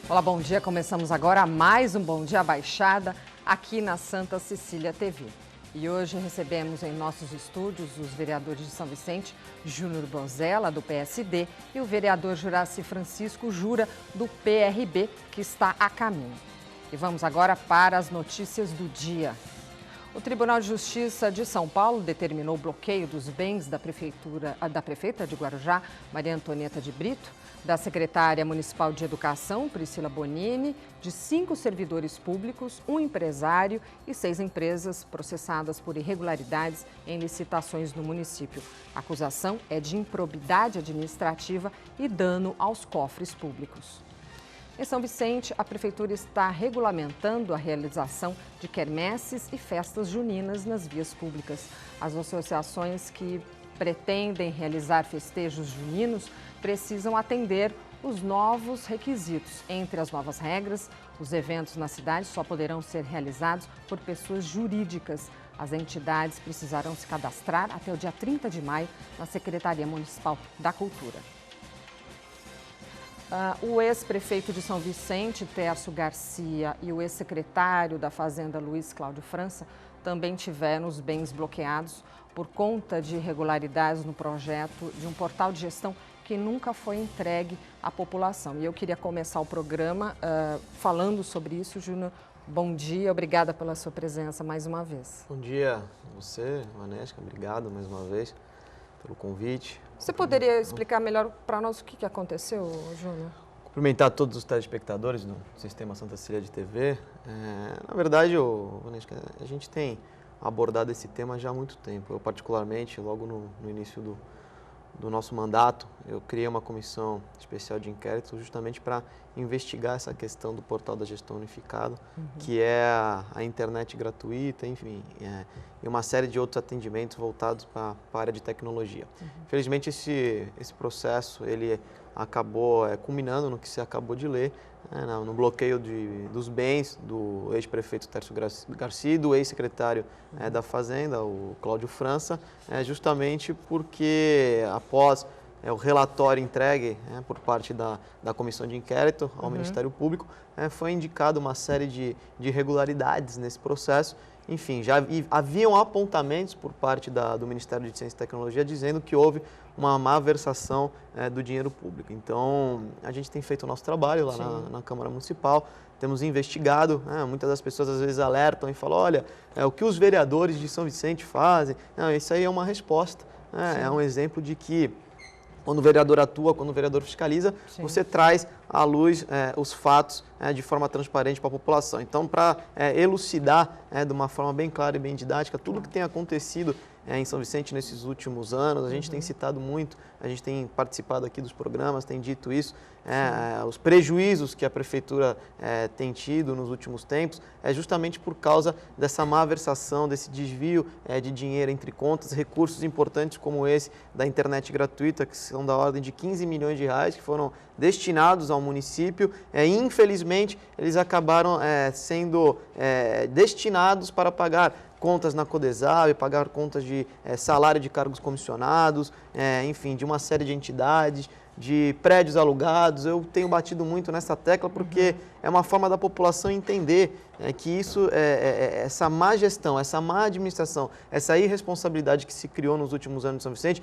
Olá, bom dia. Começamos agora mais um Bom Dia Baixada aqui na Santa Cecília TV. E hoje recebemos em nossos estúdios os vereadores de São Vicente, Júnior Bonzella, do PSD, e o vereador Juraci Francisco Jura, do PRB, que está a caminho. E vamos agora para as notícias do dia. O Tribunal de Justiça de São Paulo determinou o bloqueio dos bens da prefeita de Guarujá, Maria Antonieta de Brito, da secretária municipal de Educação, Priscila Bonini, de 5 servidores públicos, 1 empresário e 6 empresas processadas por irregularidades em licitações no município. A acusação é de improbidade administrativa e dano aos cofres públicos. Em São Vicente, a Prefeitura está regulamentando a realização de quermesses e festas juninas nas vias públicas. As associações que pretendem realizar festejos juninos precisam atender os novos requisitos. Entre as novas regras, os eventos na cidade só poderão ser realizados por pessoas jurídicas. As entidades precisarão se cadastrar até o dia 30 de maio na Secretaria Municipal da Cultura. O ex-prefeito de São Vicente, Tércio Garcia, e o ex-secretário da Fazenda, Luiz Cláudio França, também tiveram os bens bloqueados por conta de irregularidades no projeto de um portal de gestão que nunca foi entregue à população. E eu queria começar o programa falando sobre isso. Júnior, bom dia, obrigada pela sua presença mais uma vez. Bom dia a você, Vanesca, obrigado mais uma vez pelo convite. Você poderia explicar melhor para nós o que aconteceu, Júnior? Cumprimentar todos os telespectadores do Sistema Santa Cecília de TV. Na verdade, Vanesca, a gente tem abordado esse tema já há muito tempo. Eu, particularmente, logo no início do nosso mandato, eu criei uma comissão especial de inquérito justamente para investigar essa questão do portal da gestão unificada, que é a internet gratuita, enfim, e uma série de outros atendimentos voltados para a área de tecnologia. Infelizmente, esse processo ele acabou culminando no que você acabou de ler, no bloqueio dos bens do ex-prefeito Tércio Garcia e do ex-secretário da Fazenda, o Cláudio França, justamente porque após o relatório entregue por parte da comissão de inquérito ao Ministério Público, foi indicado uma série de irregularidades nesse processo. Enfim, já haviam apontamentos por parte do Ministério de Ciência e Tecnologia dizendo que houve uma má versação do dinheiro público. Então, a gente tem feito o nosso trabalho lá na Câmara Municipal, temos investigado, muitas das pessoas às vezes alertam e falam, olha, o que os vereadores de São Vicente fazem? Não, isso aí é uma resposta, é um exemplo de que quando o vereador atua, quando o vereador fiscaliza, você traz à luz os fatos de forma transparente para a população. Então, para elucidar de uma forma bem clara e bem didática tudo o que tem acontecido em São Vicente nesses últimos anos, a gente tem citado muito, a gente tem participado aqui dos programas, tem dito isso, os prejuízos que a Prefeitura tem tido nos últimos tempos é justamente por causa dessa má versação, desse desvio de dinheiro entre contas, recursos importantes como esse da internet gratuita, que são da ordem de 15 milhões de reais, que foram destinados ao município, e infelizmente eles acabaram sendo destinados para pagar contas na Codesab, pagar contas de salário de cargos comissionados, enfim, de uma série de entidades, de prédios alugados. Eu tenho batido muito nessa tecla porque é uma forma da população entender que isso, essa má gestão, essa má administração, essa irresponsabilidade que se criou nos últimos anos de São Vicente,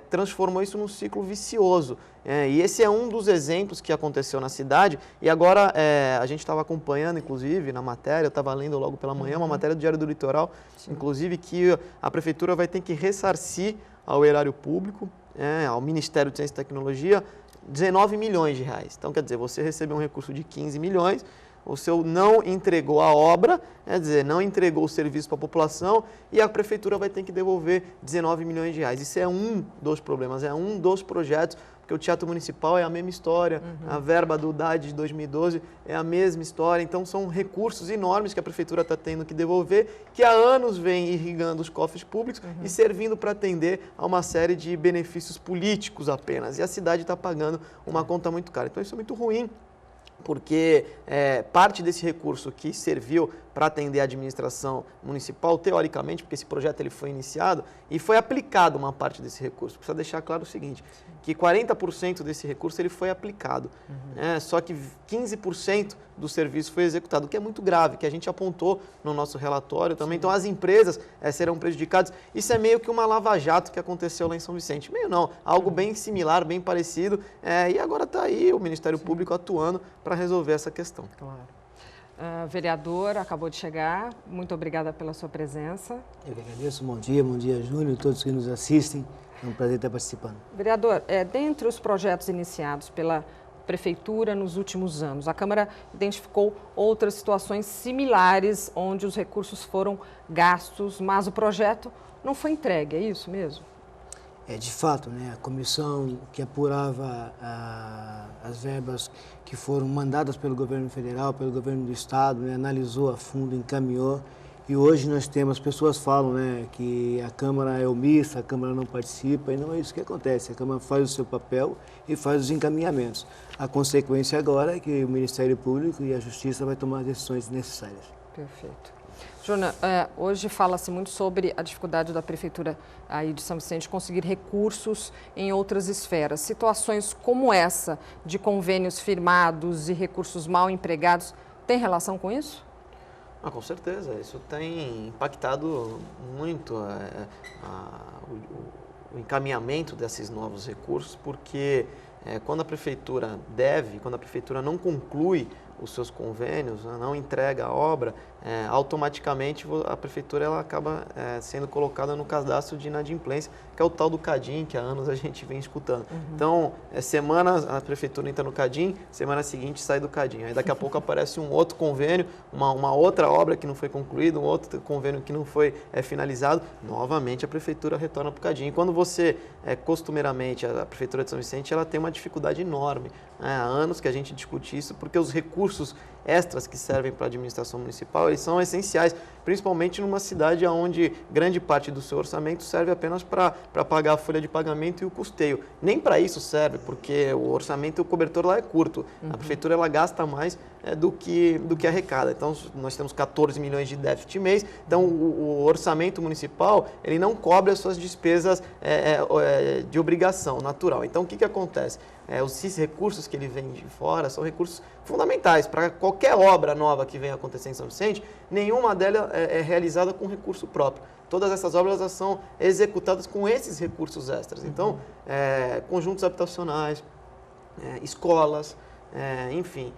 transformou isso num ciclo vicioso. E esse é um dos exemplos que aconteceu na cidade. E agora a gente estava acompanhando, inclusive, na matéria, eu estava lendo logo pela manhã, uma matéria do Diário do Litoral, inclusive, que a Prefeitura vai ter que ressarcir ao erário público, ao Ministério de Ciência e Tecnologia, 19 milhões de reais. Então, quer dizer, você recebeu um recurso de 15 milhões, o seu não entregou a obra, quer dizer, não entregou o serviço para a população e a Prefeitura vai ter que devolver 19 milhões de reais. Isso é um dos problemas, é um dos projetos, porque o Teatro Municipal é a mesma história, a verba do DAD de 2012 é a mesma história, então são recursos enormes que a Prefeitura está tendo que devolver, que há anos vem irrigando os cofres públicos e servindo para atender a uma série de benefícios políticos apenas, e a cidade está pagando uma conta muito cara. Então isso é muito ruim, porque parte desse recurso que serviu para atender a administração municipal, teoricamente, porque esse projeto ele foi iniciado e foi aplicado uma parte desse recurso. Precisa deixar claro o seguinte, que 40% desse recurso ele foi aplicado, só que 15% do serviço foi executado, o que é muito grave, que a gente apontou no nosso relatório também. Sim. Então as empresas serão prejudicadas. Isso é meio que uma lava-jato que aconteceu lá em São Vicente. Meio não, algo bem similar, bem parecido, e agora está aí o Ministério Público atuando para resolver essa questão. Claro. Vereador, acabou de chegar, muito obrigada pela sua presença. Eu que agradeço, bom dia Júnior, todos que nos assistem, é um prazer estar participando. Vereador, dentre os projetos iniciados pela Prefeitura nos últimos anos, a Câmara identificou outras situações similares onde os recursos foram gastos, mas o projeto não foi entregue, é isso mesmo? De fato, a comissão que apurava as verbas que foram mandadas pelo governo federal, pelo governo do estado, analisou a fundo, encaminhou, e hoje nós temos, as pessoas falam que a Câmara é omissa, a Câmara não participa, e não é isso que acontece, a Câmara faz o seu papel e faz os encaminhamentos. A consequência agora é que o Ministério Público e a Justiça vai tomar as decisões necessárias. Perfeito. Júnior, hoje fala-se muito sobre a dificuldade da Prefeitura aí de São Vicente conseguir recursos em outras esferas. Situações como essa, de convênios firmados e recursos mal empregados, tem relação com isso? Com certeza, isso tem impactado muito o encaminhamento desses novos recursos, porque quando a Prefeitura quando a Prefeitura não conclui os seus convênios, não entrega a obra, automaticamente a Prefeitura ela acaba sendo colocada no cadastro de inadimplência, que é o tal do CADIM, que há anos a gente vem escutando. Então, semanas a Prefeitura entra no CADIM, semana seguinte sai do CADIM. Aí daqui a pouco aparece um outro convênio, uma outra obra que não foi concluída, um outro convênio que não foi finalizado, novamente a Prefeitura retorna para o CADIM. E quando você, costumeiramente, a Prefeitura de São Vicente, ela tem uma dificuldade enorme. Há anos que a gente discute isso, porque os recursos extras que servem para a administração municipal, eles são essenciais, principalmente numa cidade onde grande parte do seu orçamento serve apenas para pagar a folha de pagamento e o custeio. Nem para isso serve, porque o orçamento e o cobertor lá é curto. A Prefeitura ela gasta mais do que arrecada. Então, nós temos 14 milhões de déficit mês, então o orçamento municipal ele não cobre as suas despesas de obrigação natural. Então, o que acontece? Esses recursos que ele vem de fora são recursos fundamentais para qualquer obra nova que venha acontecer em São Vicente, nenhuma delas é realizada com recurso próprio. Todas essas obras elas são executadas com esses recursos extras. Então, conjuntos habitacionais, escolas, enfim,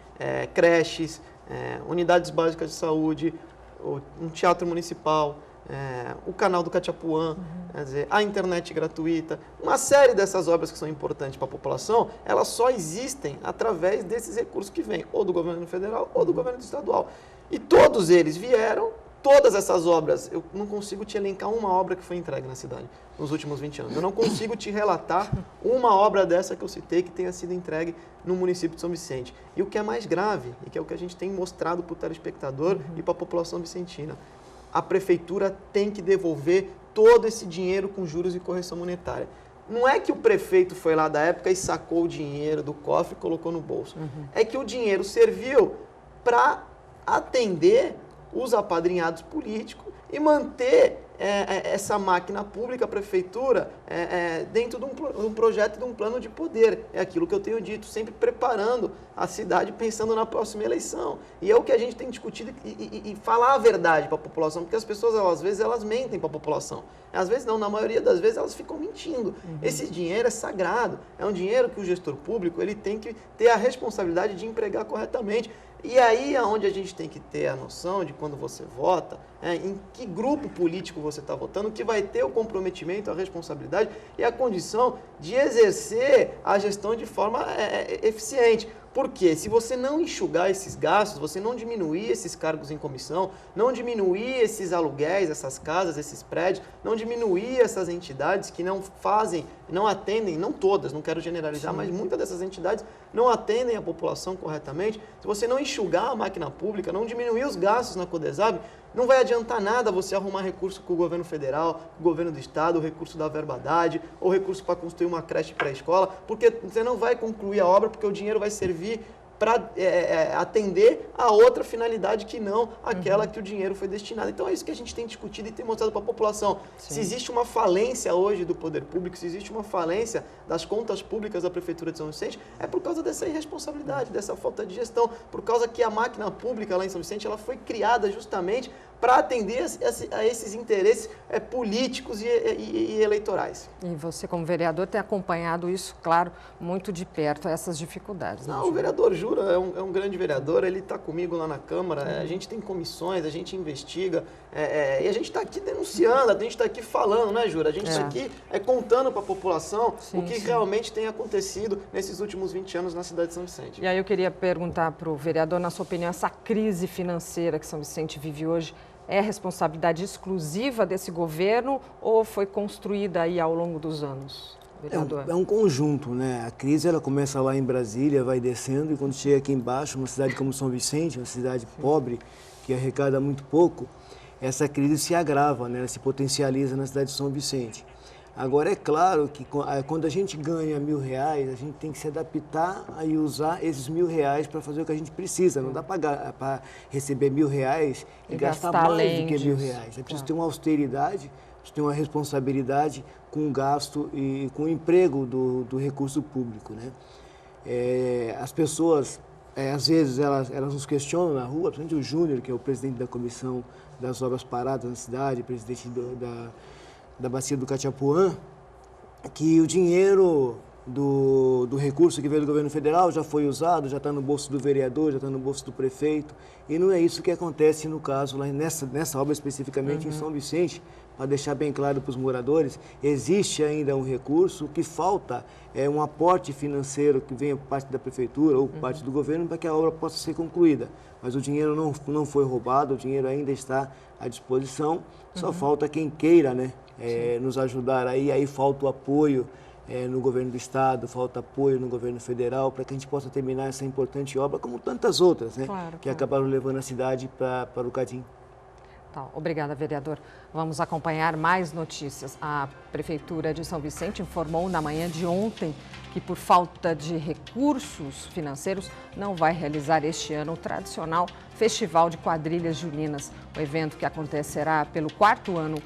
creches, unidades básicas de saúde, um teatro municipal, o canal do Cachapuã, quer dizer, a internet gratuita, uma série dessas obras que são importantes para a população, elas só existem através desses recursos que vêm, ou do governo federal ou do governo estadual. E todos eles vieram, todas essas obras, eu não consigo te elencar uma obra que foi entregue na cidade nos últimos 20 anos. Eu não consigo te relatar uma obra dessa que eu citei que tenha sido entregue no município de São Vicente. E o que é mais grave, e que é o que a gente tem mostrado para o telespectador e para a população vicentina, a Prefeitura tem que devolver todo esse dinheiro com juros e correção monetária. Não é que o prefeito foi lá da época e sacou o dinheiro do cofre e colocou no bolso. É que o dinheiro serviu para atender os apadrinhados políticos e manter essa máquina pública, a Prefeitura, dentro de um projeto, de um plano de poder. É aquilo que eu tenho dito, sempre preparando a cidade, pensando na próxima eleição. E é o que a gente tem discutido e falar a verdade para a população, porque as pessoas, às vezes, elas mentem para a população. Às vezes não, na maioria das vezes elas ficam mentindo. Esse dinheiro é sagrado, é um dinheiro que o gestor público ele tem que ter a responsabilidade de empregar corretamente. E aí é onde a gente tem que ter a noção de quando você vota, em que grupo político você está votando, que vai ter o comprometimento, a responsabilidade e a condição de exercer a gestão de forma eficiente. Porque se você não enxugar esses gastos, você não diminuir esses cargos em comissão, não diminuir esses aluguéis, essas casas, esses prédios, não diminuir essas entidades que não fazem, não atendem, não todas, não quero generalizar, mas muitas dessas entidades não atendem a população corretamente, se você não enxugar a máquina pública, não diminuir os gastos na Codesab, não vai adiantar nada você arrumar recurso com o governo federal, com o governo do estado, o recurso da verbadade, ou recurso para construir uma creche pré-escola, porque você não vai concluir a obra, porque o dinheiro vai servir para atender a outra finalidade que não aquela que o dinheiro foi destinado. Então é isso que a gente tem discutido e tem mostrado para a população. Sim. Se existe uma falência hoje do poder público, se existe uma falência das contas públicas da Prefeitura de São Vicente, é por causa dessa irresponsabilidade, dessa falta de gestão, por causa que a máquina pública lá em São Vicente ela foi criada justamente para atender a esses interesses políticos e eleitorais. E você, como vereador, tem acompanhado isso, claro, muito de perto, essas dificuldades. Não, o vereador Jura é um grande vereador, ele está comigo lá na Câmara, a gente tem comissões, a gente investiga, e a gente está aqui denunciando, a gente está aqui falando, né, Jura? A gente está aqui contando para a população o que realmente tem acontecido nesses últimos 20 anos na cidade de São Vicente. E aí eu queria perguntar para o vereador, na sua opinião, essa crise financeira que São Vicente vive hoje, é responsabilidade exclusiva desse governo ou foi construída aí ao longo dos anos, vereador? É um conjunto, né? A crise ela começa lá em Brasília, vai descendo e quando chega aqui embaixo, uma cidade como São Vicente, uma cidade pobre, que arrecada muito pouco, essa crise se agrava, né? Ela se potencializa na cidade de São Vicente. Agora, é claro que quando a gente ganha R$1.000, a gente tem que se adaptar e usar esses R$1.000 para fazer o que a gente precisa. Não dá para receber R$1.000 e gastar mais do que R$1.000. É preciso ter uma austeridade, preciso ter uma responsabilidade com o gasto e com o emprego do recurso público, né? As pessoas, às vezes, elas nos questionam na rua, principalmente o Júnior, que é o presidente da Comissão das Obras Paradas na cidade, presidente da Bacia do Cachapuã, que o dinheiro do recurso que veio do governo federal já foi usado, já está no bolso do vereador, já está no bolso do prefeito, e não é isso que acontece no caso, lá nessa obra especificamente em São Vicente, para deixar bem claro para os moradores, existe ainda um recurso, o que falta é um aporte financeiro que venha por parte da prefeitura ou por parte do governo para que a obra possa ser concluída. Mas o dinheiro não foi roubado, o dinheiro ainda está à disposição, só falta quem queira, né, nos ajudar aí falta o apoio no governo do estado, falta apoio no governo federal para que a gente possa terminar essa importante obra, como tantas outras, né, que acabaram levando a cidade para o Cadinho. Obrigada, vereador. Vamos acompanhar mais notícias. A Prefeitura de São Vicente informou na manhã de ontem que, por falta de recursos financeiros, não vai realizar este ano o tradicional Festival de Quadrilhas Juninas. O evento, que acontecerá pelo quarto ano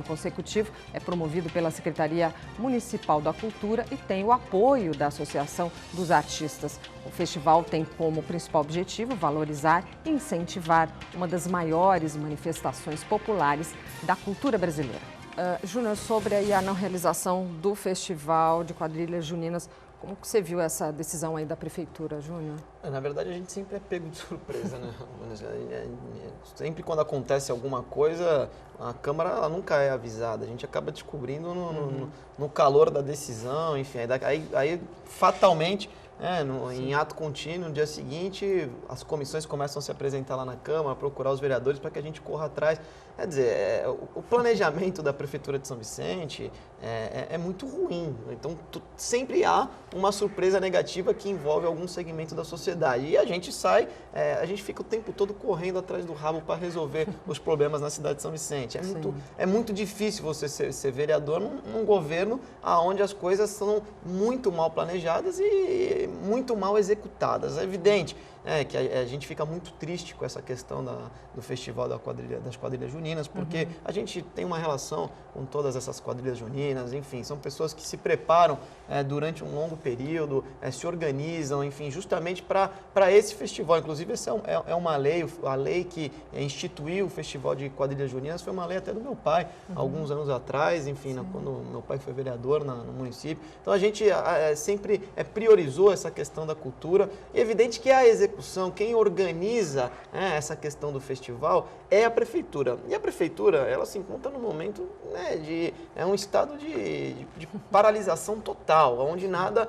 consecutivo, é promovido pela Secretaria Municipal da Cultura e tem o apoio da Associação dos Artistas. O festival tem como principal objetivo valorizar e incentivar uma das maiores manifestações populares da cultura brasileira. Júnior, sobre aí a não realização do Festival de Quadrilhas Juninas, como que você viu essa decisão aí da Prefeitura, Júnior? Na verdade, a gente sempre é pego de surpresa, né? Sempre quando acontece alguma coisa, a Câmara ela nunca é avisada. A gente acaba descobrindo no calor da decisão, enfim. Aí fatalmente, em ato contínuo, no dia seguinte, as comissões começam a se apresentar lá na Câmara, procurar os vereadores para que a gente corra atrás. Quer dizer, o planejamento da Prefeitura de São Vicente é muito ruim. Então, sempre há uma surpresa negativa que envolve algum segmento da sociedade. E a gente a gente fica o tempo todo correndo atrás do rabo para resolver os problemas na cidade de São Vicente. É muito difícil você ser vereador num governo onde as coisas são muito mal planejadas e muito mal executadas. É evidente que a gente fica muito triste com essa questão do Festival das Quadrilhas Juninas, porque a gente tem uma relação com todas essas quadrilhas juninas, enfim, são pessoas que se preparam durante um longo período, se organizam, enfim, justamente para esse festival. Inclusive, essa é uma lei, a lei que instituiu o Festival de Quadrilhas Juninas foi uma lei até do meu pai, alguns anos atrás, enfim, quando meu pai foi vereador no município. Então, a gente sempre priorizou essa questão da cultura. E é evidente que a execução, quem organiza essa questão do festival é a Prefeitura. E a Prefeitura, ela se encontra no momento de um estado de paralisação total, onde nada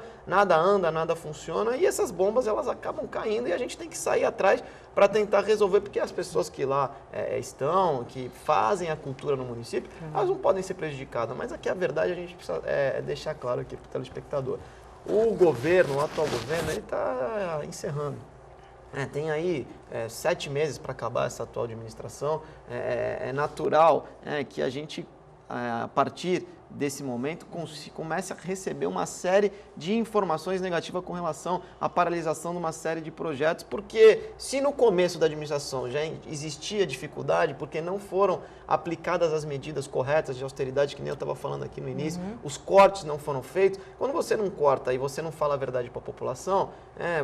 anda, nada funciona, e essas bombas elas acabam caindo e a gente tem que sair atrás para tentar resolver, porque as pessoas que lá estão, que fazem a cultura no município, elas não podem ser prejudicadas. Mas aqui a verdade a gente precisa deixar claro aqui para o telespectador. O atual governo, ele está encerrando. Tem aí 7 meses para acabar essa atual administração. É natural que a gente, a partir desse momento comece a receber uma série de informações negativas com relação à paralisação de uma série de projetos, porque se no começo da administração já existia dificuldade, porque não foram aplicadas as medidas corretas de austeridade, que nem eu estava falando aqui no início, os cortes não foram feitos, quando você não corta e você não fala a verdade para a população,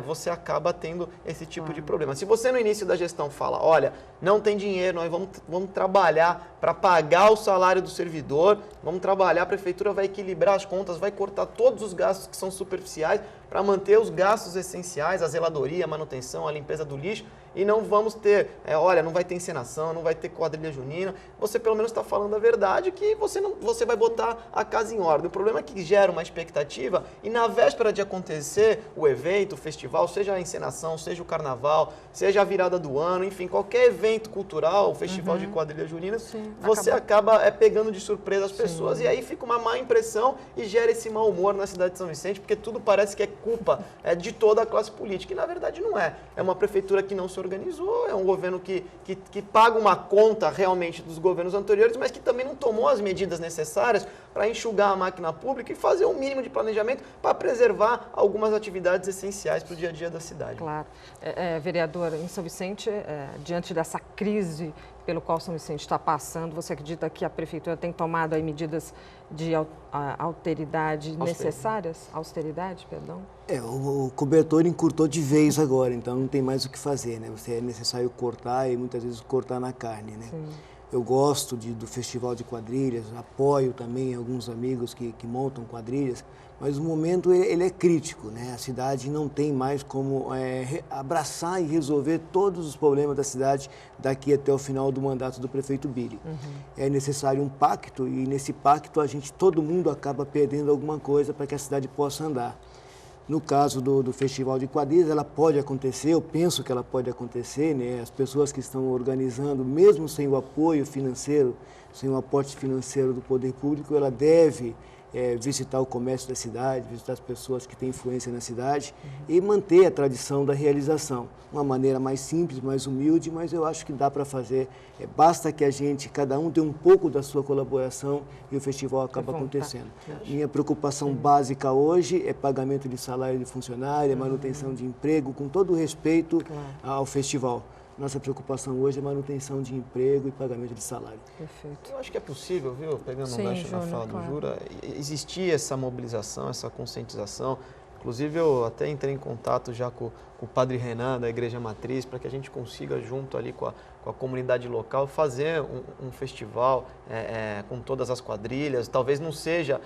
você acaba tendo esse tipo de problema. Se você no início da gestão fala, olha, não tem dinheiro, nós vamos trabalhar para pagar o salário do servidor, vamos trabalhar, a prefeitura vai equilibrar as contas, vai cortar todos os gastos que são superficiais para manter os gastos essenciais, a zeladoria, a manutenção, a limpeza do lixo, e não vamos ter, olha, não vai ter encenação, não vai ter quadrilha junina, você pelo menos está falando a verdade que você vai botar a casa em ordem. O problema é que gera uma expectativa e na véspera de acontecer o evento, o festival, seja a encenação, seja o carnaval, seja a virada do ano, enfim, qualquer evento cultural, festival de quadrilha junina, você acaba pegando de surpresa as pessoas e aí fica uma má impressão e gera esse mau humor na cidade de São Vicente, porque tudo parece que é culpa de toda a classe política e na verdade não é. É uma prefeitura que não se organizou, é um governo que paga uma conta realmente dos governos anteriores, mas que também não tomou as medidas necessárias para enxugar a máquina pública e fazer um mínimo de planejamento para preservar algumas atividades essenciais para o dia a dia da cidade. Claro. Vereador, em São Vicente, diante dessa crise pelo qual São Vicente está passando, você acredita que a prefeitura tem tomado aí medidas de austeridade necessárias? Austeridade, perdão? O cobertor encurtou de vez agora, então não tem mais o que fazer, né? Você é necessário cortar e muitas vezes cortar na carne, né? Sim. Eu gosto do festival de quadrilhas, apoio também alguns amigos que montam quadrilhas, mas o momento ele é crítico, né? A cidade não tem mais como abraçar e resolver todos os problemas da cidade daqui até o final do mandato do prefeito Billy. É necessário um pacto e nesse pacto todo mundo acaba perdendo alguma coisa para que a cidade possa andar. No caso do Festival de Quadrilhas, ela pode acontecer, eu penso que ela pode acontecer, né? As pessoas que estão organizando, mesmo sem o apoio financeiro, sem o aporte financeiro do poder público, ela deve visitar o comércio da cidade, visitar as pessoas que têm influência na cidade e manter a tradição da realização. Uma maneira mais simples, mais humilde, mas eu acho que dá para fazer. Basta que cada um dê um pouco da sua colaboração e o festival acaba acontecendo. Minha preocupação básica hoje é pagamento de salário de funcionário, manutenção de emprego, com todo o respeito ao festival. Nossa preocupação hoje é manutenção de emprego e pagamento de salário. Perfeito. Eu acho que é possível, viu, pegando um gancho na fala do Jura, existir essa mobilização, essa conscientização. Inclusive, eu até entrei em contato já com o Padre Renan, da Igreja Matriz, para que a gente consiga, junto ali com a comunidade local, fazer um festival com todas as quadrilhas. Talvez não seja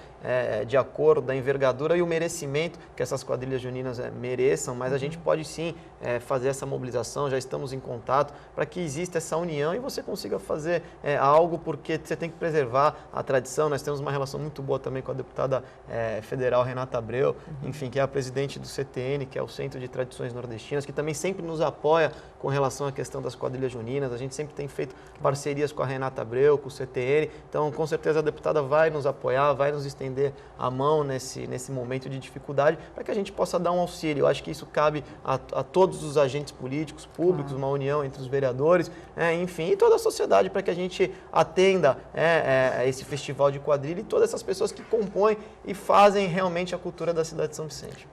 de acordo da envergadura e o merecimento que essas quadrilhas juninas mereçam, mas a gente pode sim fazer essa mobilização, já estamos em contato, para que exista essa união e você consiga fazer algo, porque você tem que preservar a tradição. Nós temos uma relação muito boa também com a deputada federal Renata Abreu, enfim, que é a presidente do CTN, que é o Centro de Tradições Nordestinas, que também sempre nos apoia com relação à questão das quadrilhas juninas. A gente sempre tem feito parcerias com a Renata Abreu, com o CTN, então com certeza a deputada vai nos apoiar, vai nos estender a mão nesse momento de dificuldade, para que a gente possa dar um auxílio. Eu acho que isso cabe a todos os agentes políticos, públicos, uma união entre os vereadores, enfim, e toda a sociedade, para que a gente atenda esse festival de quadrilha e todas essas pessoas que compõem e fazem realmente a cultura da cidade de São Vicente.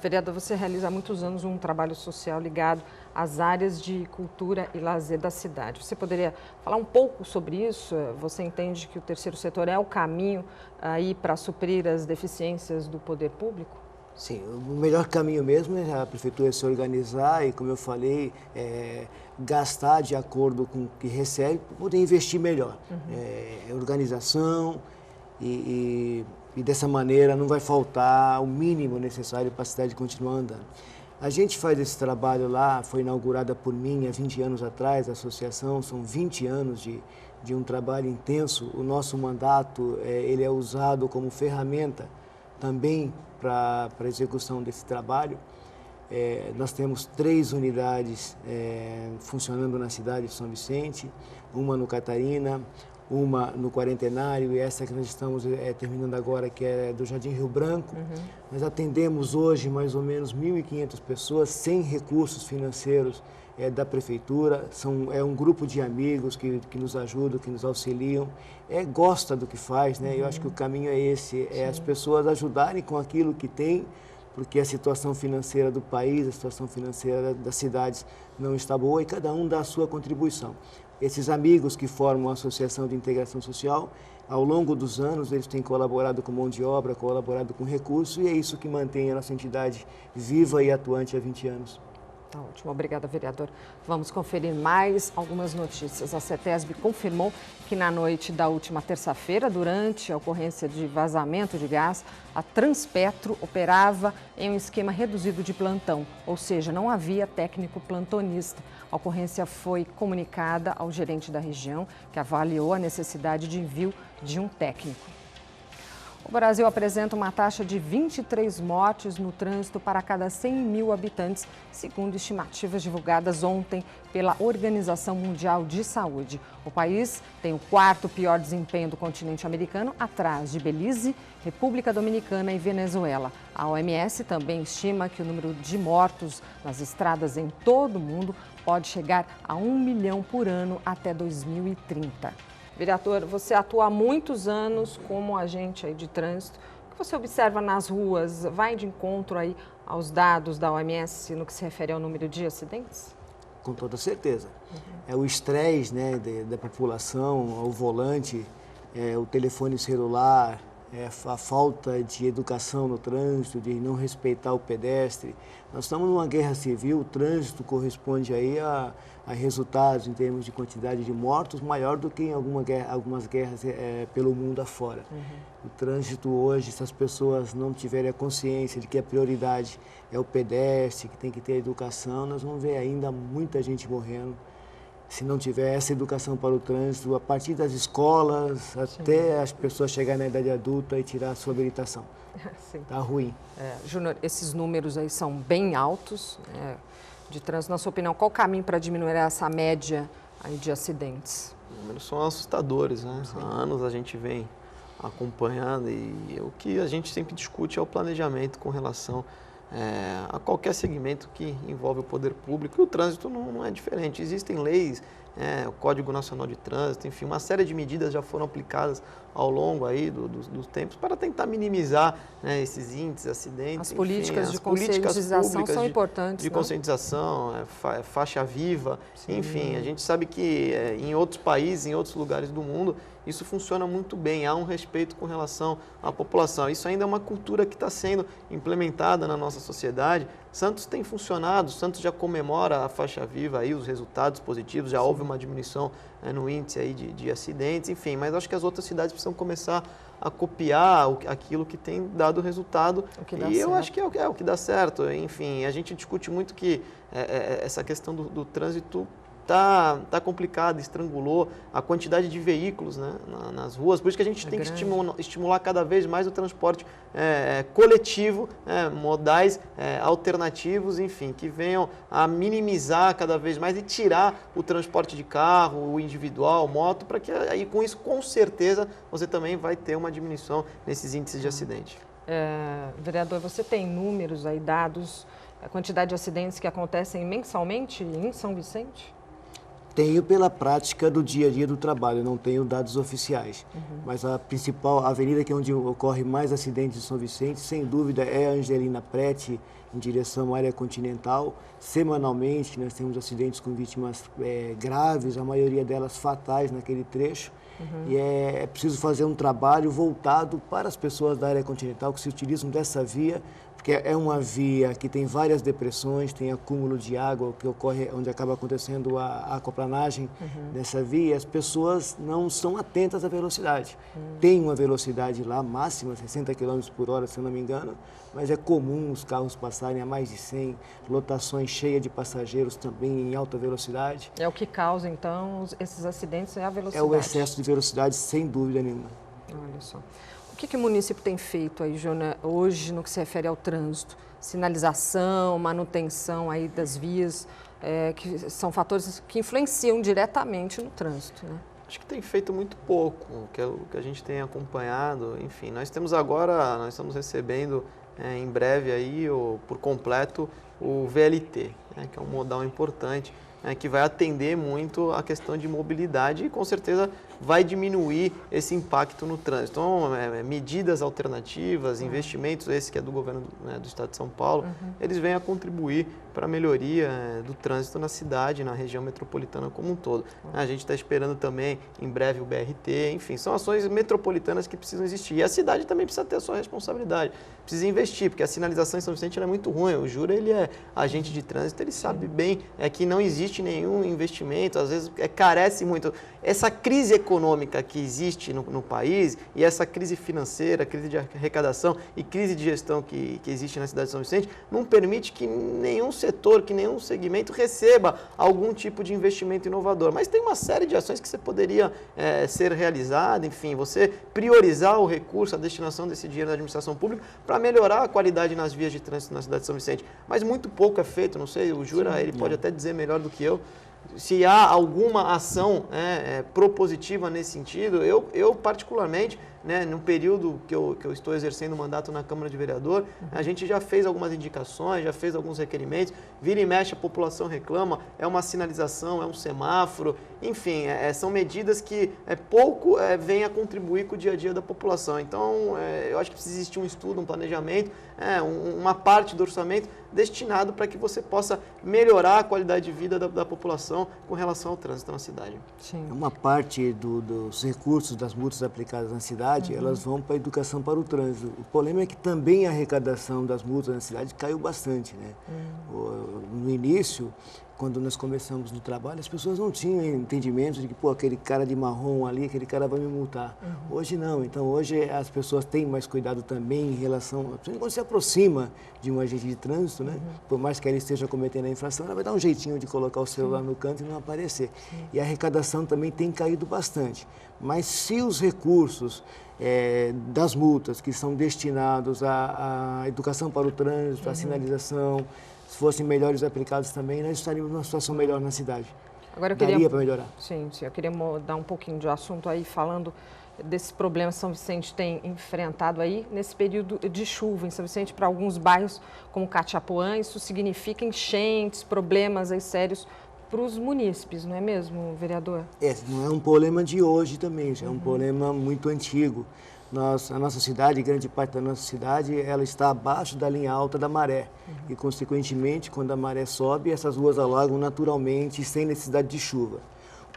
Vereador, você realiza há muitos anos um trabalho social ligado às áreas de cultura e lazer da cidade. Você poderia falar um pouco sobre isso? Você entende que o terceiro setor é o caminho aí para suprir as deficiências do poder público? Sim, o melhor caminho mesmo é a prefeitura se organizar e, como eu falei, gastar de acordo com o que recebe para poder investir melhor. Organização e dessa maneira não vai faltar o mínimo necessário para a cidade continuar andando. A gente faz esse trabalho lá, foi inaugurada por mim há 20 anos atrás, a associação, são 20 anos de um trabalho intenso. O nosso mandato ele é usado como ferramenta também para a execução desse trabalho. Nós temos 3 unidades funcionando na cidade de São Vicente, uma no Catarina, uma no Quarentenário e essa que nós estamos terminando agora, que é do Jardim Rio Branco. Nós atendemos hoje mais ou menos 1.500 pessoas sem recursos financeiros da prefeitura. É um grupo de amigos que nos ajudam, que nos auxiliam, gosta do que faz, né? Eu acho que o caminho é esse, as pessoas ajudarem com aquilo que têm, porque a situação financeira do país, a situação financeira das cidades não está boa e cada um dá a sua contribuição. Esses amigos que formam a Associação de Integração Social, ao longo dos anos, eles têm colaborado com mão de obra, colaborado com recursos e é isso que mantém a nossa entidade viva e atuante há 20 anos. Tá ótimo, obrigada, vereador. Vamos conferir mais algumas notícias. A CETESB confirmou que na noite da última terça-feira, durante a ocorrência de vazamento de gás, a Transpetro operava em um esquema reduzido de plantão, ou seja, não havia técnico plantonista. A ocorrência foi comunicada ao gerente da região, que avaliou a necessidade de envio de um técnico. O Brasil apresenta uma taxa de 23 mortes no trânsito para cada 100 mil habitantes, segundo estimativas divulgadas ontem pela Organização Mundial de Saúde. O país tem o 4º pior desempenho do continente americano, atrás de Belize, República Dominicana e Venezuela. A OMS também estima que o número de mortos nas estradas em todo o mundo pode chegar a 1 milhão por ano até 2030. Vereador, você atua há muitos anos como agente aí de trânsito. O que você observa nas ruas? Vai de encontro aí aos dados da OMS no que se refere ao número de acidentes? Com toda certeza. É o estresse, né, da população, ao volante, o telefone celular, a falta de educação no trânsito, de não respeitar o pedestre. Nós estamos numa guerra civil, o trânsito corresponde aí a resultados em termos de quantidade de mortos maior do que em algumas guerras pelo mundo afora. O trânsito hoje, se as pessoas não tiverem a consciência de que a prioridade é o pedestre, que tem que ter educação, nós vamos ver ainda muita gente morrendo. Se não tiver essa educação para o trânsito, a partir das escolas, até as pessoas chegarem na idade adulta e tirar a sua habilitação. Está ruim. Júnior, esses números aí são bem altos de trânsito. Na sua opinião, qual o caminho para diminuir essa média aí de acidentes? Os números são assustadores, né? Há anos a gente vem acompanhando e o que a gente sempre discute é o planejamento com relação a qualquer segmento que envolve o poder público, e o trânsito não é diferente. Existem leis, o Código Nacional de Trânsito, enfim, uma série de medidas já foram aplicadas ao longo aí dos tempos para tentar minimizar esses índices, acidentes. As políticas de conscientização são importantes. De conscientização, faixa viva, enfim, a gente sabe que em outros países, em outros lugares do mundo, isso funciona muito bem, há um respeito com relação à população. Isso ainda é uma cultura que está sendo implementada na nossa sociedade. Santos tem funcionado, Santos já comemora a faixa viva, aí, os resultados positivos, já houve uma diminuição no índice aí de acidentes, enfim, mas acho que as outras cidades precisam começar a copiar aquilo que tem dado resultado e eu acho que é o que dá certo. Enfim, a gente discute muito que essa questão do trânsito tá complicado, estrangulou a quantidade de veículos, né, nas ruas, por isso que a gente tem que estimular cada vez mais o transporte coletivo, modais alternativos, enfim, que venham a minimizar cada vez mais e tirar o transporte de carro, o individual, moto, para que aí com isso, com certeza, você também vai ter uma diminuição nesses índices de acidente. Vereador, você tem números aí, dados, a quantidade de acidentes que acontecem mensalmente em São Vicente? Tenho pela prática do dia a dia do trabalho, não tenho dados oficiais. Mas a principal avenida que é onde ocorre mais acidentes em São Vicente, sem dúvida, é a Angelina Prete, em direção à área continental. Semanalmente nós temos acidentes com vítimas graves, a maioria delas fatais naquele trecho. E é preciso fazer um trabalho voltado para as pessoas da área continental que se utilizam dessa via, porque é uma via que tem várias depressões, tem acúmulo de água, que ocorre onde acaba acontecendo a aquaplanagem nessa via, as pessoas não são atentas à velocidade. Tem uma velocidade lá máxima, 60 km por hora, se eu não me engano, mas é comum os carros passarem a mais de 100, lotações cheias de passageiros também em alta velocidade. É o que causa, então, esses acidentes, é a velocidade? É o excesso de velocidade, sem dúvida nenhuma. Olha só. O que o município tem feito aí, Jona, hoje no que se refere ao trânsito? sinalização, manutenção aí das vias, que são fatores que influenciam diretamente no trânsito, né? Acho que tem feito muito pouco, o que a gente tem acompanhado. Enfim, nós estamos recebendo em breve aí, por completo, o VLT, né, que é um modal importante, que vai atender muito a questão de mobilidade e com certeza vai diminuir esse impacto no trânsito. Então, medidas alternativas, investimentos, esse que é do governo, né, do Estado de São Paulo, eles vêm a contribuir para a melhoria do trânsito na cidade, na região metropolitana como um todo. A gente está esperando também, em breve, o BRT, enfim, são ações metropolitanas que precisam existir. E a cidade também precisa ter a sua responsabilidade, precisa investir, porque a sinalização em São Vicente é muito ruim. O Jura, ele é agente de trânsito, ele sabe bem que não existe nenhum investimento, às vezes carece muito. Essa crise econômica que existe no país e essa crise financeira, crise de arrecadação e crise de gestão que existe na cidade de São Vicente, não permite que nenhum setor, que nenhum segmento receba algum tipo de investimento inovador. Mas tem uma série de ações que você poderia ser realizada, enfim, você priorizar o recurso, a destinação desse dinheiro da administração pública para melhorar a qualidade nas vias de trânsito na cidade de São Vicente. Mas muito pouco é feito, não sei, o Jura, ele pode até dizer melhor do que eu. Se há alguma ação propositiva nesse sentido, eu particularmente, né, no período que eu estou exercendo o mandato na Câmara de Vereador, a gente já fez algumas indicações, já fez alguns requerimentos, vira e mexe a população reclama, é uma sinalização, é um semáforo, enfim, são medidas que pouco vêm a contribuir com o dia a dia da população. Então, eu acho que precisa existir um estudo, um planejamento, uma parte do orçamento destinado para que você possa melhorar a qualidade de vida da população com relação ao trânsito na cidade. Sim. Uma parte dos recursos das multas aplicadas na cidade, elas vão para a educação para o trânsito. O problema é que também a arrecadação das multas na cidade caiu bastante, né? No início, quando nós começamos no trabalho, as pessoas não tinham entendimento de que, aquele cara de marrom ali, aquele cara vai me multar. Hoje não. Então, hoje as pessoas têm mais cuidado também em relação... Quando se aproxima de um agente de trânsito, né? Por mais que ele esteja cometendo a infração, ela vai dar um jeitinho de colocar o celular no canto e não aparecer. E a arrecadação também tem caído bastante. Mas se os recursos das multas que são destinados à educação para o trânsito, à sinalização, se fossem melhores aplicados também, nós estaríamos numa situação melhor na cidade. Agora daria para melhorar. Sim, eu queria mudar um pouquinho de assunto aí, falando desses problemas que São Vicente tem enfrentado aí nesse período de chuva em São Vicente, para alguns bairros como Catiapuã. Isso significa enchentes, problemas aí sérios para os munícipes, não é mesmo, vereador? Não é um problema de hoje também, já é um problema muito antigo. A nossa cidade, grande parte da nossa cidade, ela está abaixo da linha alta da maré. E, consequentemente, quando a maré sobe, essas ruas alagam naturalmente, sem necessidade de chuva.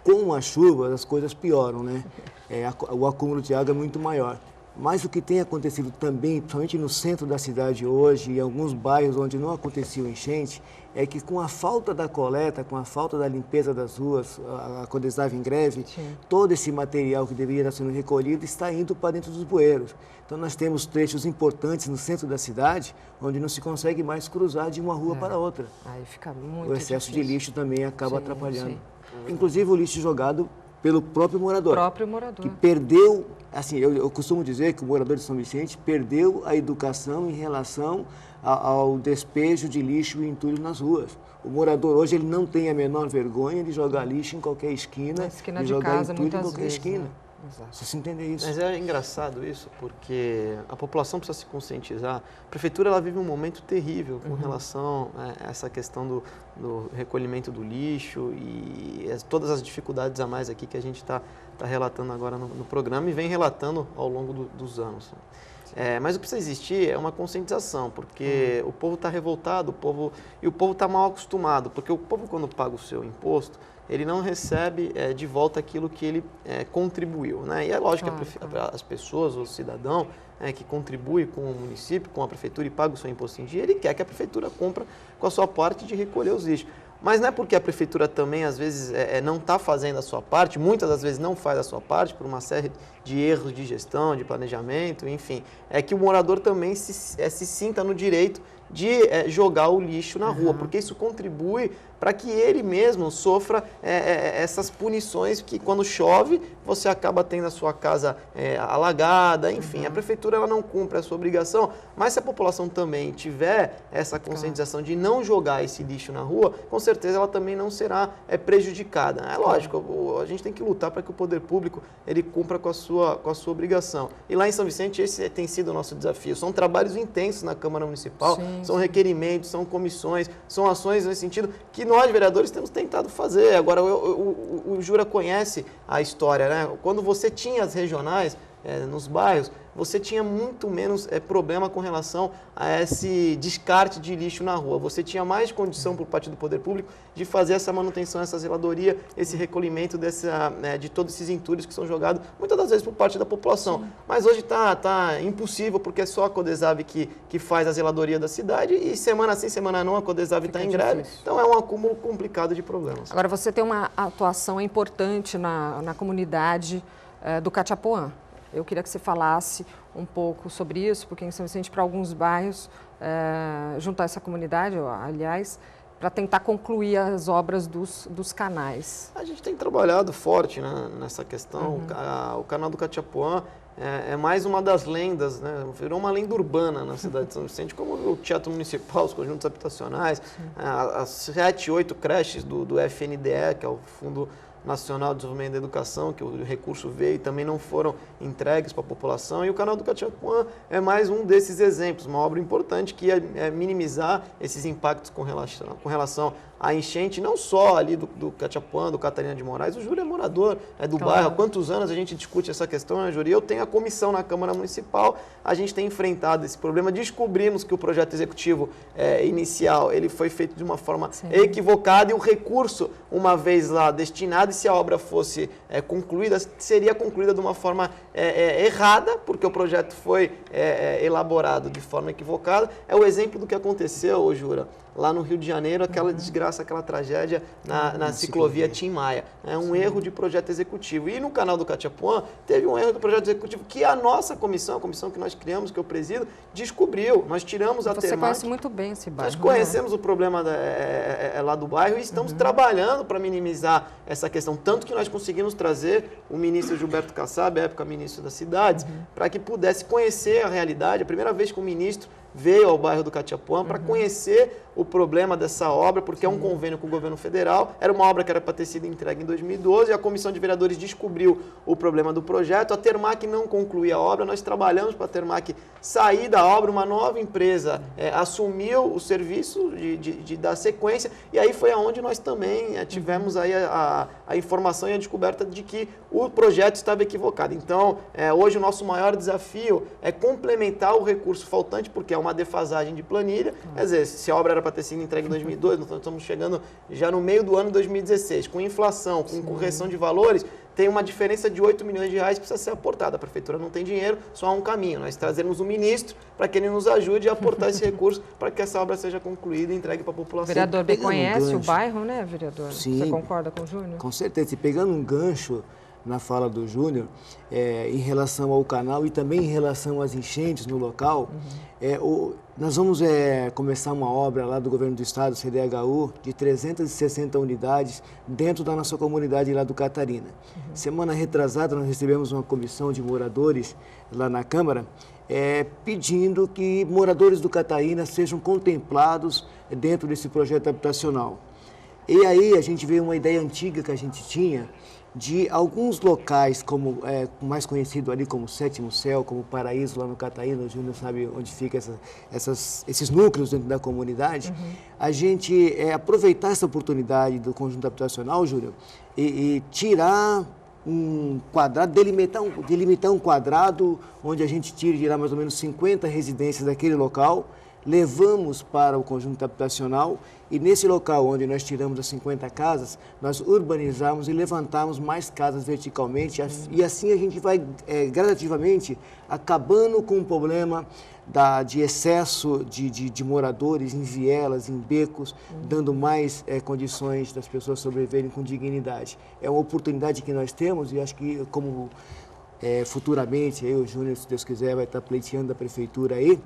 Com a chuva, as coisas pioram, né? O acúmulo de água é muito maior. Mas o que tem acontecido também, principalmente no centro da cidade hoje, e em alguns bairros onde não acontecia enchente, é que com a falta da coleta, com a falta da limpeza das ruas, quando estava em greve, todo esse material que deveria estar sendo recolhido está indo para dentro dos bueiros. Então nós temos trechos importantes no centro da cidade, onde não se consegue mais cruzar de uma rua para outra. Aí fica muito O excesso difícil. de lixo também acaba atrapalhando. Inclusive o lixo jogado pelo próprio morador. O próprio morador. Que perdeu, assim, eu costumo dizer que o morador de São Vicente perdeu a educação em relação ao despejo de lixo e entulho nas ruas. O morador hoje ele não tem a menor vergonha de jogar lixo em qualquer esquina, Na esquina de de jogar casa, entulho em muitas qualquer vezes, esquina. né? Exato. Você entender isso. Mas é engraçado isso, porque a população precisa se conscientizar. A prefeitura ela vive um momento terrível com relação a essa questão do recolhimento do lixo e todas as dificuldades a mais aqui que a gente está relatando agora no programa e vem relatando ao longo dos anos. Mas o que precisa existir é uma conscientização, porque o povo está revoltado, o povo está mal acostumado, porque o povo, quando paga o seu imposto, ele não recebe de volta aquilo que ele contribuiu, né? E é lógico que as pessoas, o cidadão que contribui com o município, com a prefeitura e paga o seu imposto em dia, ele quer que a prefeitura cumpra com a sua parte de recolher os lixos. Mas não é porque a prefeitura também, às vezes, não está fazendo a sua parte, muitas das vezes não faz a sua parte, por uma série de erros de gestão, de planejamento, enfim, é que o morador também se sinta no direito de jogar o lixo na rua, porque isso contribui para que ele mesmo sofra essas punições que quando chove você acaba tendo a sua casa alagada, enfim, a prefeitura ela não cumpre a sua obrigação, mas se a população também tiver essa conscientização de não jogar esse lixo na rua, com certeza ela também não será prejudicada. É lógico, a gente tem que lutar para que o poder público ele cumpra com a sua obrigação. E lá em São Vicente esse tem sido o nosso desafio. São trabalhos intensos na Câmara Municipal, são requerimentos, são comissões, são ações nesse sentido que nós, vereadores, temos tentado fazer. Agora, o Jura conhece a história, né? Quando você tinha as regionais nos bairros, você tinha muito menos problema com relação a esse descarte de lixo na rua. Você tinha mais condição por parte do poder público de fazer essa manutenção, essa zeladoria, esse recolhimento de todos esses entulhos que são jogados, muitas das vezes por parte da população. Sim. Mas hoje está impossível, porque é só a Codesave que faz a zeladoria da cidade e semana sim, semana não, a Codesave está em greve. Então é um acúmulo complicado de problemas. Agora, você tem uma atuação importante na comunidade do Cachapoã. Eu queria que você falasse um pouco sobre isso, porque em São Vicente, para alguns bairros, juntar essa comunidade, aliás, para tentar concluir as obras dos canais. A gente tem trabalhado forte, né, nessa questão. O canal do Cachapoã é mais uma das lendas, né? Virou uma lenda urbana na cidade de São Vicente, como o Teatro Municipal, os conjuntos habitacionais, as 7, 8 creches do FNDE, que é o Fundo Nacional de Desenvolvimento da Educação, que o recurso veio e também não foram entregues para a população. E o canal do Cachapoã é mais um desses exemplos, uma obra importante que é minimizar esses impactos com relação à enchente, não só ali do Cachapoã, do Catarina de Moraes. O Júlio é morador do bairro. Há quantos anos a gente discute essa questão, né, Júlio? Eu tenho a comissão na Câmara Municipal, a gente tem enfrentado esse problema. Descobrimos que o projeto executivo inicial ele foi feito de uma forma equivocada e o recurso, uma vez lá destinado, se a obra fosse concluída, seria concluída de uma forma errada, porque o projeto foi elaborado de forma equivocada. É o exemplo do que aconteceu, Jura, lá no Rio de Janeiro, aquela desgraça, aquela tragédia na ciclovia Tim Maia. É um erro de projeto executivo. E no canal do Cachapoã, teve um erro do projeto executivo que a nossa comissão, a comissão que nós criamos, que eu presido, descobriu. Nós tiramos a temática. Você conhece muito bem esse bairro. Nós conhecemos o problema lá do bairro e estamos trabalhando para minimizar essa questão. Tanto que nós conseguimos trazer o ministro Gilberto Kassab, à época ministro das cidades, para que pudesse conhecer a realidade. A primeira vez que o ministro veio ao bairro do Cachapoã para conhecer o problema dessa obra, porque é um convênio com o governo federal. Era uma obra que era para ter sido entregue em 2012 e a comissão de vereadores descobriu o problema do projeto. A Termac não concluía a obra, nós trabalhamos para a Termac sair da obra, uma nova empresa assumiu o serviço de dar sequência e aí foi aonde nós também tivemos aí a informação e a descoberta de que o projeto estava equivocado. Então, hoje o nosso maior desafio é complementar o recurso faltante, porque é uma defasagem de planilha. Quer dizer, se a obra era para ter sido entregue em 2002, nós estamos chegando já no meio do ano de 2016. Com inflação, com correção de valores, tem uma diferença de 8 milhões de reais que precisa ser aportada. A prefeitura não tem dinheiro, só há um caminho. Nós trazemos um ministro para que ele nos ajude a aportar esse recurso para que essa obra seja concluída e entregue para a população. O vereador bem conhece o bairro, né, vereador? Sim. Você concorda com o Júnior? Com certeza. E pegando um gancho na fala do Júnior, em relação ao canal e também em relação às enchentes no local, nós vamos começar uma obra lá do governo do estado, CDHU, de 360 unidades dentro da nossa comunidade lá do Catarina. Semana retrasada nós recebemos uma comissão de moradores lá na Câmara, pedindo que moradores do Catarina sejam contemplados dentro desse projeto habitacional. E aí a gente veio uma ideia antiga que a gente tinha, de alguns locais, como mais conhecido ali como Sétimo Céu, como Paraíso lá no Catarina, o Júnior sabe onde fica esses núcleos dentro da comunidade, a gente aproveitar essa oportunidade do conjunto habitacional, Júnior, e tirar um quadrado, delimitar um quadrado onde a gente tire de lá mais ou menos 50 residências daquele local, levamos para o conjunto habitacional e nesse local onde nós tiramos as 50 casas, nós urbanizamos e levantamos mais casas verticalmente e assim a gente vai gradativamente acabando com o problema de excesso de moradores em vielas, em becos, dando mais condições das pessoas sobreviverem com dignidade. É uma oportunidade que nós temos e acho que como futuramente, aí o Júnior, se Deus quiser, vai estar pleiteando a prefeitura aí,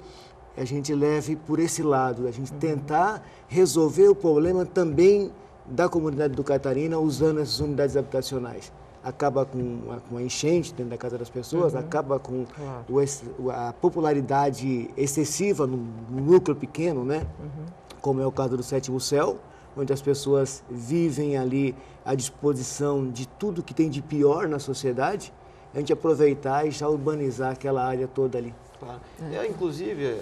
a gente leve por esse lado, a gente tentar resolver o problema também da comunidade do Catarina usando essas unidades habitacionais. Acaba com a enchente dentro da casa das pessoas, acaba com a popularidade excessiva no núcleo pequeno, né? Como é o caso do Sétimo Céu, onde as pessoas vivem ali à disposição de tudo que tem de pior na sociedade, a gente aproveitar e já urbanizar aquela área toda ali. Claro. Inclusive,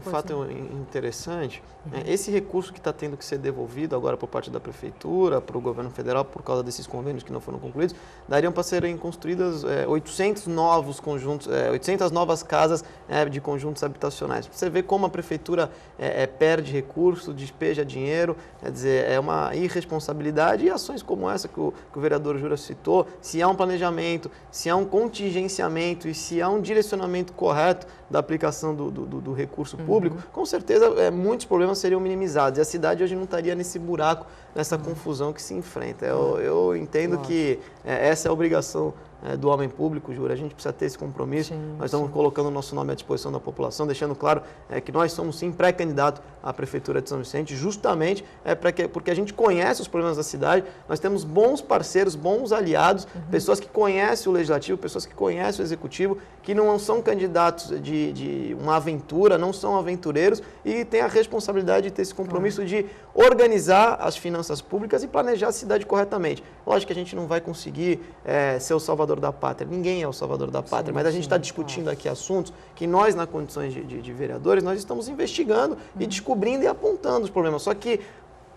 fato interessante, esse recurso que está tendo que ser devolvido agora por parte da Prefeitura, para o governo federal, por causa desses convênios que não foram concluídos, dariam para serem construídas 800 novos conjuntos, 800 novas casas de conjuntos habitacionais. Você vê como a Prefeitura perde recurso, despeja dinheiro, quer dizer, é uma irresponsabilidade, e ações como essa que o vereador Jura citou, se há um planejamento, se há um contingenciamento e se há um direcionamento correto da aplicação do recurso público, com certeza muitos problemas seriam minimizados. E a cidade hoje não estaria nesse buraco, nessa confusão que se enfrenta. Eu entendo que essa é a obrigação do homem público, Jura. A gente precisa ter esse compromisso. Nós estamos colocando o nosso nome à disposição da população, deixando claro que nós somos sim pré-candidato à Prefeitura de São Vicente, justamente porque a gente conhece os problemas da cidade, nós temos bons parceiros, bons aliados, pessoas que conhecem o Legislativo, pessoas que conhecem o Executivo, que não são candidatos de uma aventura, não são aventureiros e têm a responsabilidade de ter esse compromisso de organizar as finanças públicas e planejar a cidade corretamente. Lógico que a gente não vai conseguir ser o salvador da pátria, ninguém é o salvador da pátria, mas a gente está discutindo aqui assuntos que nós, na condições de vereadores, nós estamos investigando e descobrindo e apontando os problemas. Só que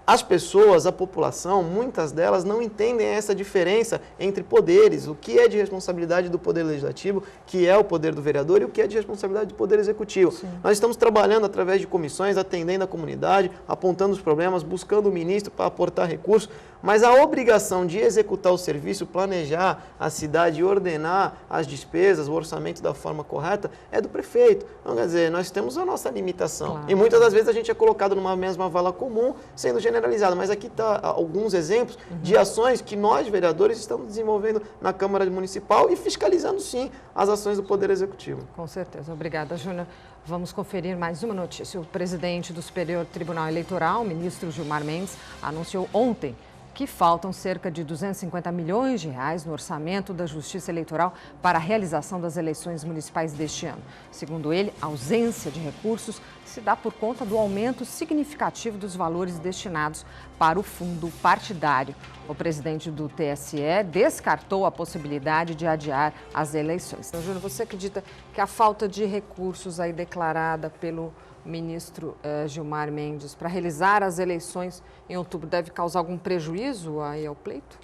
as pessoas, a população, muitas delas não entendem essa diferença entre poderes, o que é de responsabilidade do Poder Legislativo, que é o poder do vereador, e o que é de responsabilidade do Poder Executivo. Nós estamos trabalhando através de comissões, atendendo a comunidade, apontando os problemas, buscando o ministro para aportar recursos, mas a obrigação de executar o serviço, planejar a cidade e ordenar as despesas, o orçamento da forma correta, é do prefeito. Então, quer dizer, nós temos a nossa limitação. Claro. E muitas das vezes a gente é colocado numa mesma vala comum, sendo generalizado. Mas aqui está alguns exemplos de ações que nós, vereadores, estamos desenvolvendo na Câmara Municipal e fiscalizando, sim, as ações do Poder Executivo. Com certeza. Obrigada, Júnior. Vamos conferir mais uma notícia. O presidente do Superior Tribunal Eleitoral, o ministro Gilmar Mendes, anunciou ontem que faltam cerca de 250 milhões de reais no orçamento da Justiça Eleitoral para a realização das eleições municipais deste ano. Segundo ele, a ausência de recursos se dá por conta do aumento significativo dos valores destinados para o fundo partidário. O presidente do TSE descartou a possibilidade de adiar as eleições. Então, Júnior, você acredita que a falta de recursos aí declarada pelo ministro Gilmar Mendes para realizar as eleições em outubro deve causar algum prejuízo aí ao pleito?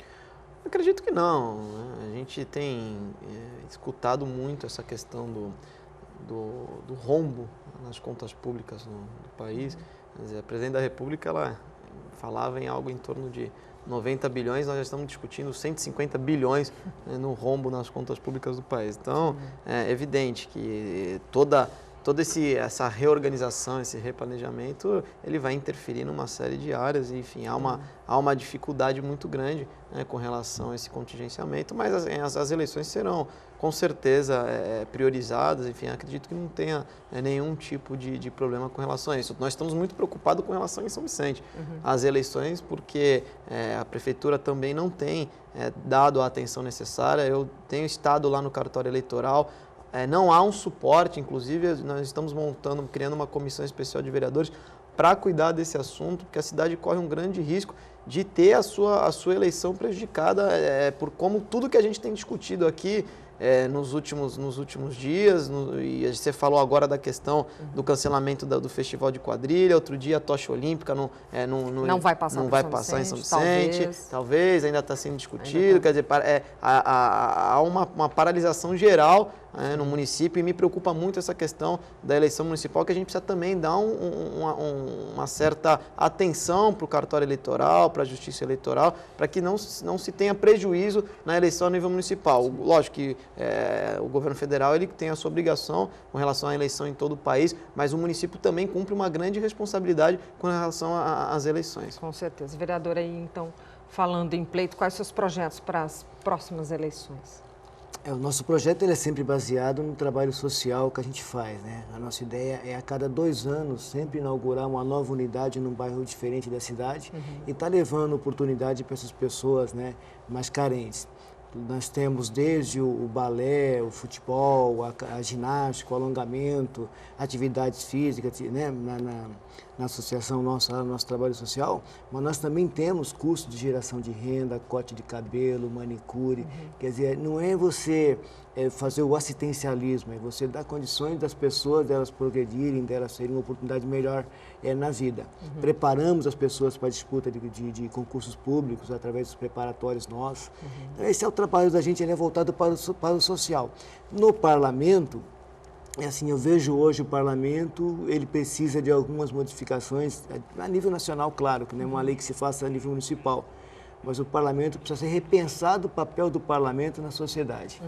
Acredito que não. A gente tem escutado muito essa questão do rombo nas contas públicas do país. Quer dizer, a presidente da República ela falava em algo em torno de 90 bilhões, nós já estamos discutindo 150 bilhões no rombo nas contas públicas do país. Então, é evidente que toda essa reorganização, esse replanejamento, ele vai interferir numa série de áreas, e, enfim, há uma dificuldade muito grande, né, com relação a esse contingenciamento, mas as eleições serão, com certeza, priorizadas, enfim, acredito que não tenha nenhum tipo de problema com relação a isso. Nós estamos muito preocupados com relação a São Vicente, as eleições, porque a Prefeitura também não tem dado a atenção necessária. Eu tenho estado lá no cartório eleitoral, não há um suporte, inclusive nós estamos criando uma comissão especial de vereadores para cuidar desse assunto, porque a cidade corre um grande risco de ter a sua eleição prejudicada por como tudo que a gente tem discutido aqui nos últimos dias, e você falou agora da questão do cancelamento do Festival de Quadrilha, outro dia a tocha olímpica não vai passar em São Vicente, talvez ainda está sendo discutido, quer dizer, há uma paralisação geral no município, e me preocupa muito essa questão da eleição municipal, que a gente precisa também dar uma certa atenção para o cartório eleitoral, para a justiça eleitoral, para que não se tenha prejuízo na eleição a nível municipal. Lógico que o governo federal ele tem a sua obrigação com relação à eleição em todo o país, mas o município também cumpre uma grande responsabilidade com relação às eleições. Com certeza. Vereador, aí então, falando em pleito, quais são os projetos para as próximas eleições? O nosso projeto ele é sempre baseado no trabalho social que a gente faz, né? A nossa ideia é a cada 2 anos sempre inaugurar uma nova unidade num bairro diferente da cidade e estar levando oportunidade para essas pessoas, né, mais carentes. Nós temos desde o balé, o futebol, a ginástica, o alongamento, atividades físicas, né, na associação nosso trabalho social, mas nós também temos cursos de geração de renda, corte de cabelo, manicure. Quer dizer, não é você fazer o assistencialismo, é você dar condições das pessoas, delas progredirem, delas terem uma oportunidade melhor na vida. Preparamos as pessoas para a disputa de concursos públicos através dos preparatórios nossos. Então, esse é o trabalho da gente, ele é voltado para o social. No parlamento, assim, eu vejo hoje o parlamento, ele precisa de algumas modificações, a nível nacional, claro, que não é uma lei que se faça a nível municipal, mas o parlamento precisa ser repensado o papel do parlamento na sociedade.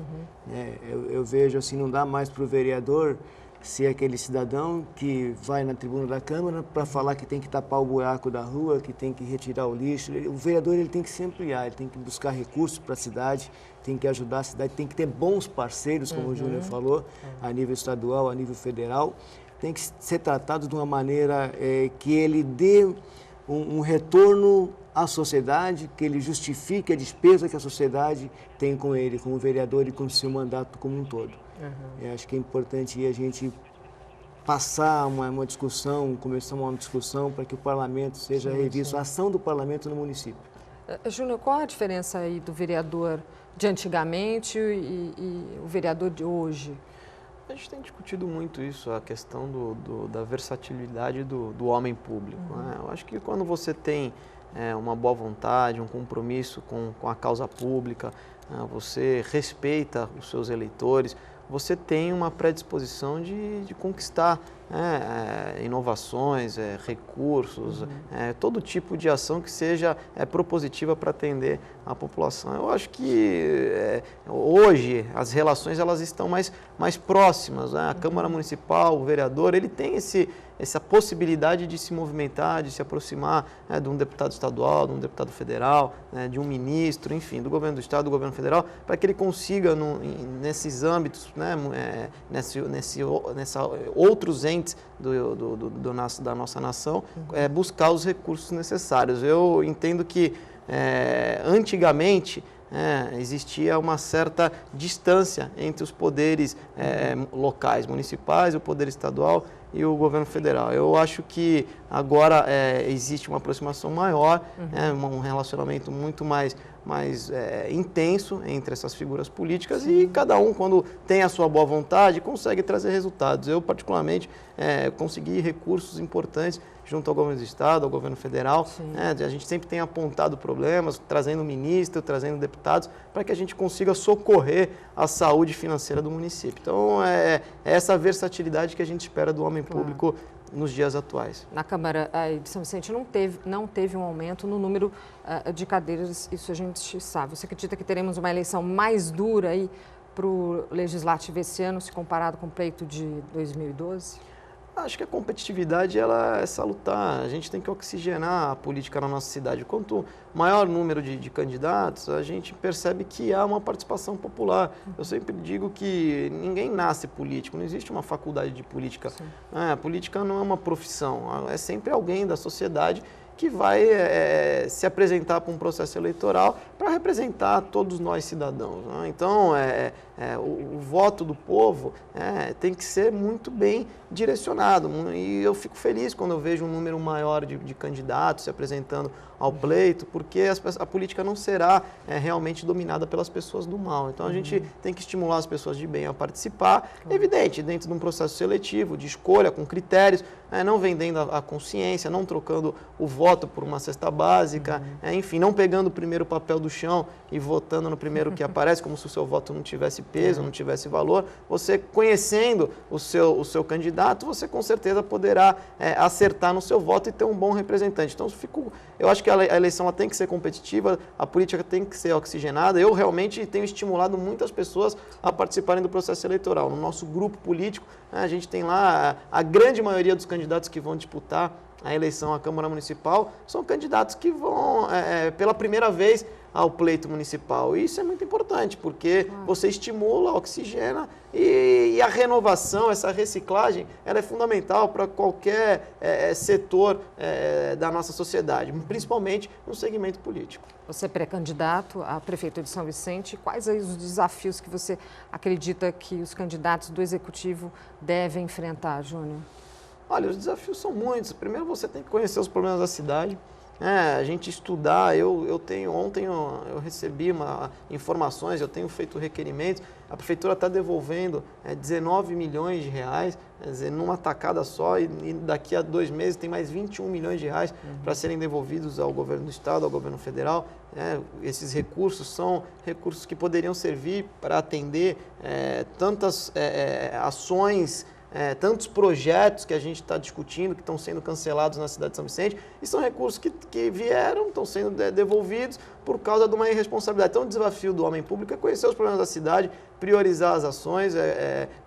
Eu vejo assim, não dá mais para o vereador ser aquele cidadão que vai na tribuna da Câmara para falar que tem que tapar o buraco da rua, que tem que retirar o lixo. O vereador ele tem que se ampliar, ele tem que buscar recursos para a cidade, tem que ajudar a cidade, tem que ter bons parceiros, como o Júnior falou, a nível estadual, a nível federal. Tem que ser tratado de uma maneira que ele dê um retorno à sociedade, que ele justifique a despesa que a sociedade tem com ele, como vereador e com o seu mandato como um todo. Eu acho que é importante a gente passar uma discussão, começar uma discussão para que o parlamento seja revisto, a ação do parlamento no município. Júnior, qual a diferença aí do vereador de antigamente e o vereador de hoje? A gente tem discutido muito isso, a questão da versatilidade do homem público. Né? Eu acho que quando você tem uma boa vontade, um compromisso com a causa pública, você respeita os seus eleitores, você tem uma predisposição de conquistar inovações, recursos, todo tipo de ação que seja propositiva para atender a população. Eu acho que hoje as relações elas estão mais próximas, né? A Câmara Municipal, o vereador, ele tem essa possibilidade de se movimentar, de se aproximar de um deputado estadual, de um deputado federal, de um ministro, enfim, do governo do estado, do governo federal, para que ele consiga, nesses âmbitos, nessa outros entes da nossa nação, buscar os recursos necessários. Eu entendo que, antigamente, existia uma certa distância entre os poderes locais, municipais, o poder estadual e o governo federal. Eu acho que agora existe uma aproximação maior, um relacionamento muito mais intenso entre essas figuras políticas e cada um, quando tem a sua boa vontade, consegue trazer resultados. Eu, particularmente, consegui recursos importantes junto ao governo do estado, ao governo federal. A gente sempre tem apontado problemas, trazendo ministro, trazendo deputados, para que a gente consiga socorrer a saúde financeira do município. Então, é essa versatilidade que a gente espera do homem público nos dias atuais. Na Câmara de São Vicente não teve um aumento no número de cadeiras, isso a gente sabe. Você acredita que teremos uma eleição mais dura aí para o Legislativo esse ano, se comparado com o pleito de 2012? Acho que a competitividade ela é salutar. A gente tem que oxigenar a política na nossa cidade. Quanto maior o número de candidatos, a gente percebe que há uma participação popular. Eu sempre digo que ninguém nasce político, não existe uma faculdade de política. A política não é uma profissão, é sempre alguém da sociedade que vai se apresentar para um processo eleitoral para representar todos nós cidadãos. Né? Então, o voto do povo tem que ser muito bem direcionado. E eu fico feliz quando eu vejo um número maior de candidatos se apresentando ao pleito, porque a política não será realmente dominada pelas pessoas do mal. Então, a gente tem que estimular as pessoas de bem a participar, evidente, dentro de um processo seletivo, de escolha, com critérios, não vendendo a consciência, não trocando o voto por uma cesta básica, enfim, não pegando o primeiro papel do chão e votando no primeiro que aparece, como se o seu voto não tivesse peso, não tivesse valor. Você, conhecendo o seu candidato, você com certeza poderá acertar no seu voto e ter um bom representante. Então, eu acho que a eleição ela tem que ser competitiva, a política tem que ser oxigenada. Eu realmente tenho estimulado muitas pessoas a participarem do processo eleitoral. No nosso grupo político, a gente tem lá a grande maioria dos candidatos que vão disputar a eleição à Câmara Municipal, são candidatos que vão pela primeira vez ao pleito municipal. E isso é muito importante, porque você estimula, oxigena e a renovação, essa reciclagem, ela é fundamental para qualquer setor da nossa sociedade, principalmente no segmento político. Você é pré-candidato a prefeito de São Vicente. Quais aí os desafios que você acredita que os candidatos do Executivo devem enfrentar, Júnior? Olha, os desafios são muitos. Primeiro você tem que conhecer os problemas da cidade. A gente estudar, ontem eu recebi informações, eu tenho feito requerimentos, a prefeitura está devolvendo 19 milhões de reais, quer dizer, numa tacada só, e daqui a 2 meses tem mais 21 milhões de reais para serem devolvidos ao governo do estado, ao governo federal. Esses recursos são recursos que poderiam servir para atender tantas ações, tantos projetos que a gente está discutindo, que estão sendo cancelados na cidade de São Vicente, e são recursos que vieram, estão sendo devolvidos por causa de uma irresponsabilidade. Então, o desafio do homem público é conhecer os problemas da cidade, priorizar as ações,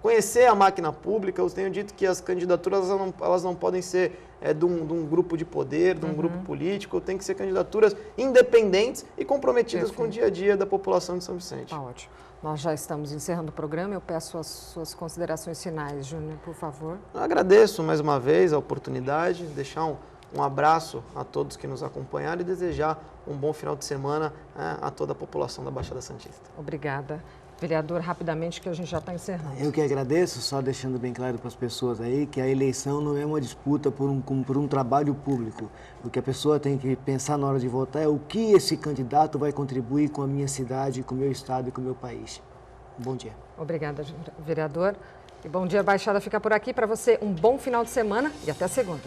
conhecer a máquina pública. Eu tenho dito que as candidaturas elas não podem ser de um grupo de poder, de um grupo político, tem que ser candidaturas independentes e comprometidas com o dia a dia da população de São Vicente. Tá ótimo. Nós já estamos encerrando o programa. Eu peço as suas considerações finais, Júnior, por favor. Eu agradeço mais uma vez a oportunidade, deixar um abraço a todos que nos acompanharam e desejar um bom final de semana a toda a população da Baixada Santista. Obrigada. Vereador, rapidamente, que a gente já está encerrando. Eu que agradeço, só deixando bem claro para as pessoas aí que a eleição não é uma disputa por um trabalho público. O que a pessoa tem que pensar na hora de votar é o que esse candidato vai contribuir com a minha cidade, com o meu estado e com o meu país. Bom dia. Obrigada, vereador. E bom dia, Baixada fica por aqui. Para você, um bom final de semana e até segunda.